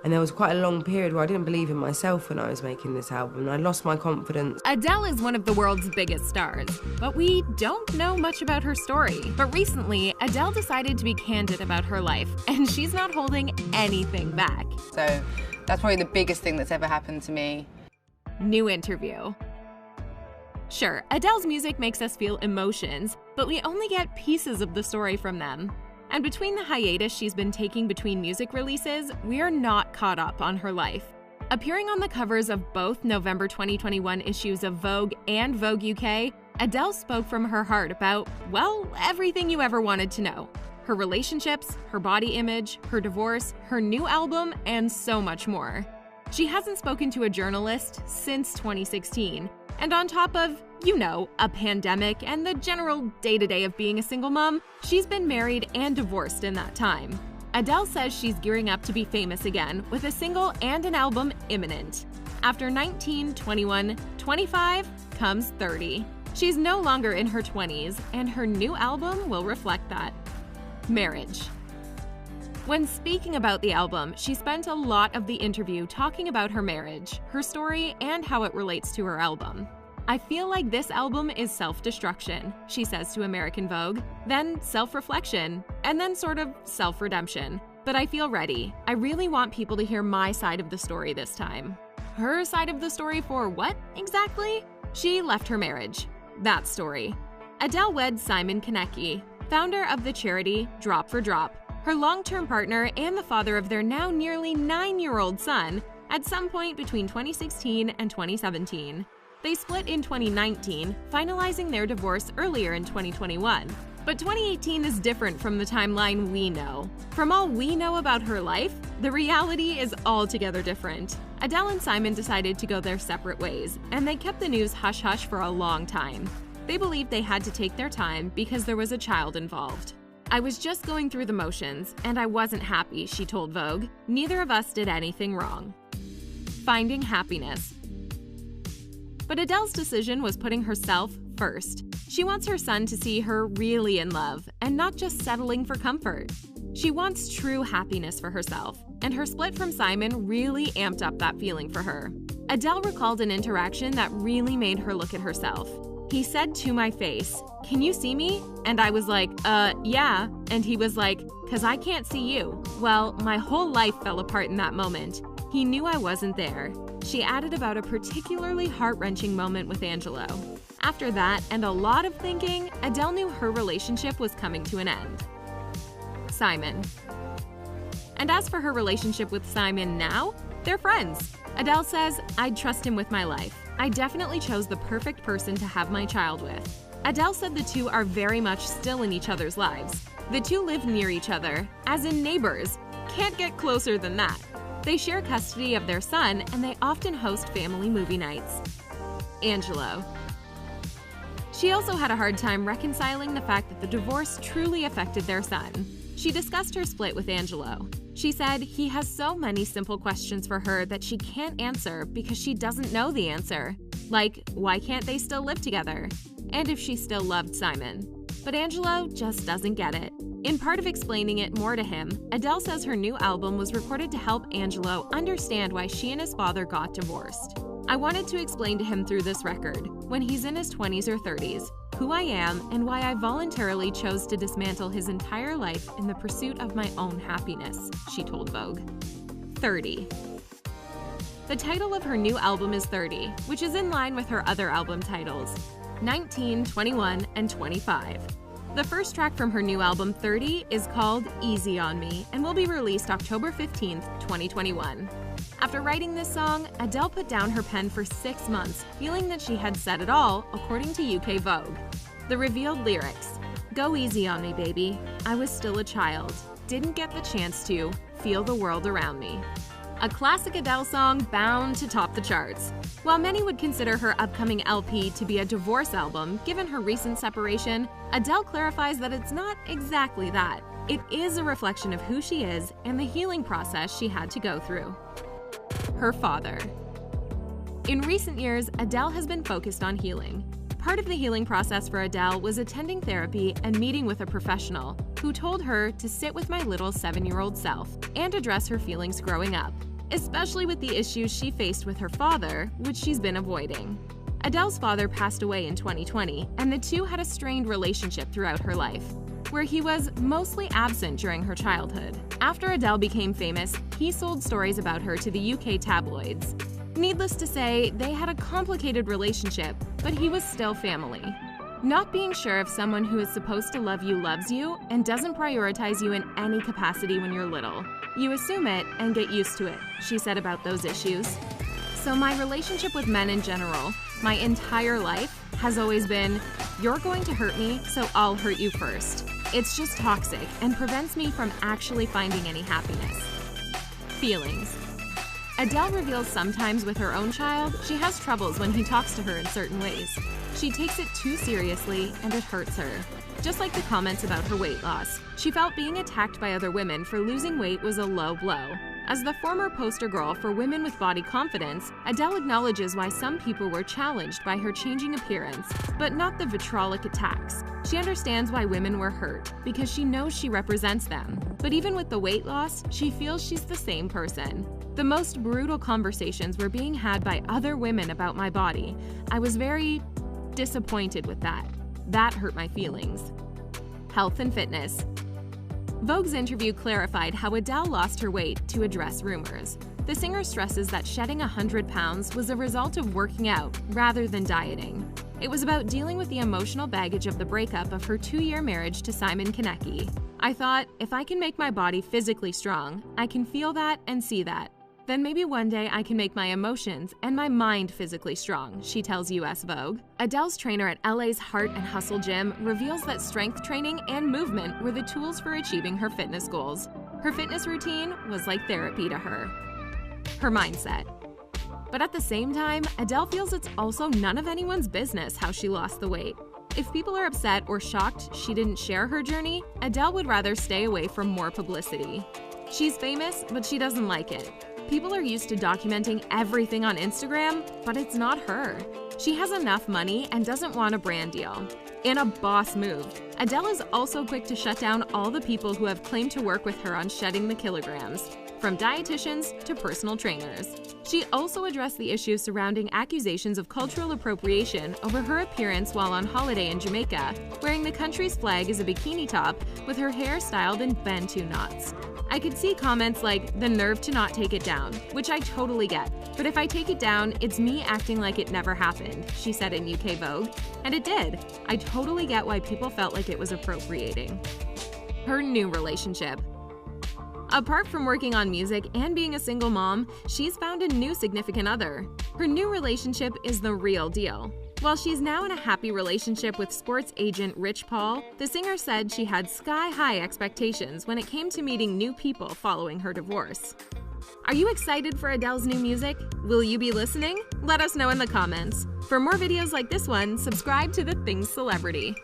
And there was quite a long period where I didn't believe in myself when I was making this album. I lost my confidence. Adele is one of the world's biggest stars, but we don't know much about her story. But recently, Adele decided to be candid about her life, and she's not holding anything back. So that's probably the biggest thing that's ever happened to me. New interview. Sure, Adele's music makes us feel emotions, but we only get pieces of the story from them. And between the hiatus she's been taking between music releases, we are not caught up on her life. Appearing on the covers of both November 2021 issues of Vogue and Vogue UK, Adele spoke from her heart about, well, everything you ever wanted to know. Her relationships, her body image, her divorce, her new album, and so much more. She hasn't spoken to a journalist since 2016, and on top of, you know, a pandemic and the general day-to-day of being a single mom, she's been married and divorced in that time. Adele says she's gearing up to be famous again with a single and an album imminent. After 19, 21, 25 comes 30. She's no longer in her 20s, and her new album will reflect that. Marriage. When speaking about the album, she spent a lot of the interview talking about her marriage, her story, and how it relates to her album. I feel like this album is self-destruction, she says to American Vogue, then self-reflection, and then sort of self-redemption. But I feel ready. I really want people to hear my side of the story this time. Her side of the story for what, exactly? She left her marriage. That story. Adele wed Simon Konecki, founder of the charity Drop for Drop, her long-term partner and the father of their now nearly 9-year-old son, at some point between 2016 and 2017. They split in 2019, finalizing their divorce earlier in 2021. But 2018 is different from the timeline we know. From all we know about her life, the reality is altogether different. Adele and Simon decided to go their separate ways, and they kept the news hush-hush for a long time. They believed they had to take their time because there was a child involved. I was just going through the motions, and I wasn't happy, she told Vogue. Neither of us did anything wrong. Finding happiness. But Adele's decision was putting herself first. She wants her son to see her really in love and not just settling for comfort. She wants true happiness for herself, and her split from Simon really amped up that feeling for her. Adele recalled an interaction that really made her look at herself. He said to my face, "Can you see me?" And I was like, yeah. And he was like, "'Cause I can't see you." Well, my whole life fell apart in that moment. He knew I wasn't there. She added about a particularly heart-wrenching moment with Angelo. After that, and a lot of thinking, Adele knew her relationship was coming to an end. Simon. And as for her relationship with Simon now, they're friends. Adele says, "I'd trust him with my life. I definitely chose the perfect person to have my child with." Adele said the two are very much still in each other's lives. The two live near each other, as in neighbors. Can't get closer than that. They share custody of their son, and they often host family movie nights. Angelo. She also had a hard time reconciling the fact that the divorce truly affected their son. She discussed her split with Angelo. She said he has so many simple questions for her that she can't answer because she doesn't know the answer. Like, why can't they still live together? And if she still loved Simon. But Angelo just doesn't get it. In part of explaining it more to him, Adele says her new album was recorded to help Angelo understand why she and his father got divorced. "I wanted to explain to him through this record, when he's in his 20s or 30s, who I am and why I voluntarily chose to dismantle his entire life in the pursuit of my own happiness," she told Vogue. 30. The title of her new album is 30, which is in line with her other album titles, 19, 21, and 25. The first track from her new album, 30, is called Easy on Me and will be released October 15th, 2021. After writing this song, Adele put down her pen for 6 months, feeling that she had said it all, according to UK Vogue. The revealed lyrics: "Go easy on me, baby. I was still a child. Didn't get the chance to feel the world around me." A classic Adele song bound to top the charts. While many would consider her upcoming LP to be a divorce album, given her recent separation, Adele clarifies that it's not exactly that. It is a reflection of who she is and the healing process she had to go through. Her father. In recent years, Adele has been focused on healing. Part of the healing process for Adele was attending therapy and meeting with a professional who told her to sit with my little 7-year-old self and address her feelings growing up. especially with the issues she faced with her father, which she's been avoiding. Adele's father passed away in 2020, and the two had a strained relationship throughout her life, where he was mostly absent during her childhood. After Adele became famous, he sold stories about her to the UK tabloids. Needless to say, they had a complicated relationship, but he was still family. Not being sure if someone who is supposed to love you loves you and doesn't prioritize you in any capacity when you're little. You assume it and get used to it, she said about those issues. So my relationship with men in general, my entire life, has always been, you're going to hurt me, so I'll hurt you first. It's just toxic and prevents me from actually finding any happiness. Feelings. Adele reveals sometimes with her own child, she has troubles when he talks to her in certain ways. She takes it too seriously and it hurts her. Just like the comments about her weight loss, she felt being attacked by other women for losing weight was a low blow. As the former poster girl for women with body confidence, Adele acknowledges why some people were challenged by her changing appearance, but not the vitriolic attacks. She understands why women were hurt, because she knows she represents them. But even with the weight loss, she feels she's the same person. The most brutal conversations were being had by other women about my body. I was very disappointed with that. That hurt my feelings. Health and fitness. Vogue's interview clarified how Adele lost her weight to address rumors. The singer stresses that shedding 100 pounds was a result of working out rather than dieting. It was about dealing with the emotional baggage of the breakup of her 2-year marriage to Simon Konecki. I thought, if I can make my body physically strong, I can feel that and see that. Then maybe one day I can make my emotions and my mind physically strong, she tells US Vogue. Adele's trainer at LA's Heart and Hustle Gym reveals that strength training and movement were the tools for achieving her fitness goals. Her fitness routine was like therapy to her. Her mindset. But at the same time, Adele feels it's also none of anyone's business how she lost the weight. If people are upset or shocked she didn't share her journey, Adele would rather stay away from more publicity. She's famous, but she doesn't like it. People are used to documenting everything on Instagram, but it's not her. She has enough money and doesn't want a brand deal. In a boss move, Adele is also quick to shut down all the people who have claimed to work with her on shedding the kilograms, from dietitians to personal trainers. She also addressed the issues surrounding accusations of cultural appropriation over her appearance while on holiday in Jamaica, wearing the country's flag as a bikini top with her hair styled in Bantu knots. I could see comments like, the nerve to not take it down, which I totally get. But if I take it down, it's me acting like it never happened, she said in UK Vogue. And it did. I totally get why people felt like it was appropriating. Her new relationship. Apart from working on music and being a single mom, she's found a new significant other. Her new relationship is the real deal. While she's now in a happy relationship with sports agent Rich Paul, the singer said she had sky-high expectations when it came to meeting new people following her divorce. Are you excited for Adele's new music? Will you be listening? Let us know in the comments. For more videos like this one, subscribe to The Things Celebrity.